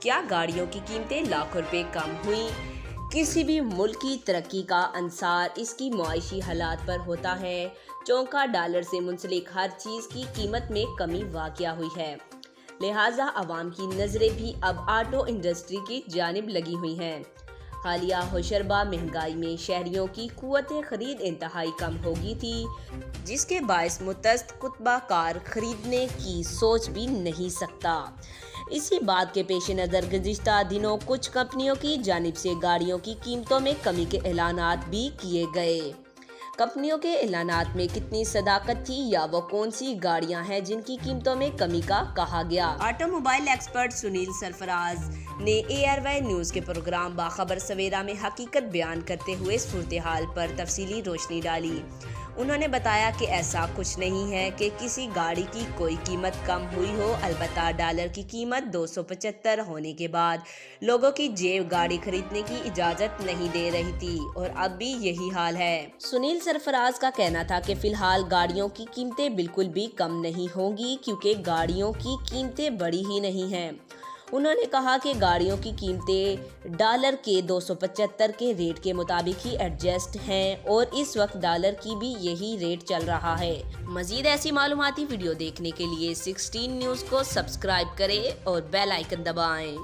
क्या गाड़ियों की कीमतें लाखों रुपए कम हुई? किसी भी मुल्क की तरक्की का अंसार इसकी मुआशी हालात पर होता है। चौंका डॉलर से मुंसलिक हर चीज की कीमत में कमी वाक़या हुई है, लिहाजा अवाम की नजरें भी अब ऑटो इंडस्ट्री की जानिब लगी हुई हैं। हालिया होशरबा महंगाई में शहरियों की कुव्वत खरीद इंतहाई कम हो गई थी, जिसके बायस मुतस्त कुतबा कार खरीदने की सोच भी नहीं सकता। इसी बात के पेश नज़र गुज़िश्ता दिनों कुछ कंपनियों की जानिब से गाड़ियों की कीमतों में कमी के ऐलानात भी किए गए। कंपनियों के ऐलानात में कितनी सदाकत थी या वो कौन सी गाड़ियां हैं जिनकी कीमतों में कमी का कहा गया? ऑटोमोबाइल एक्सपर्ट सुनील सरफराज ने ARY न्यूज़ के प्रोग्राम बाखबर सवेरा में हकीकत बयान करते हुए सूरत हाल पर तफसीली रोशनी डाली। उन्होंने बताया कि ऐसा कुछ नहीं है कि किसी गाड़ी की कोई कीमत कम हुई हो, अलबत्ता डॉलर की कीमत 275 होने के बाद लोगों की जेब गाड़ी खरीदने की इजाज़त नहीं दे रही थी और अब भी यही हाल है। सुनील सरफराज का कहना था कि फिलहाल गाड़ियों की कीमतें बिल्कुल भी कम नहीं होंगी, क्योंकि गाड़ियों की कीमतें बढ़ी ही नहीं हैं। उन्होंने कहा कि गाड़ियों की कीमतें डॉलर के 275 के रेट के मुताबिक ही एडजस्ट हैं और इस वक्त डॉलर की भी यही रेट चल रहा है। मजीद ऐसी मालूमाती वीडियो देखने के लिए 16 न्यूज़ को सब्सक्राइब करें और बेल आइकन दबाएं।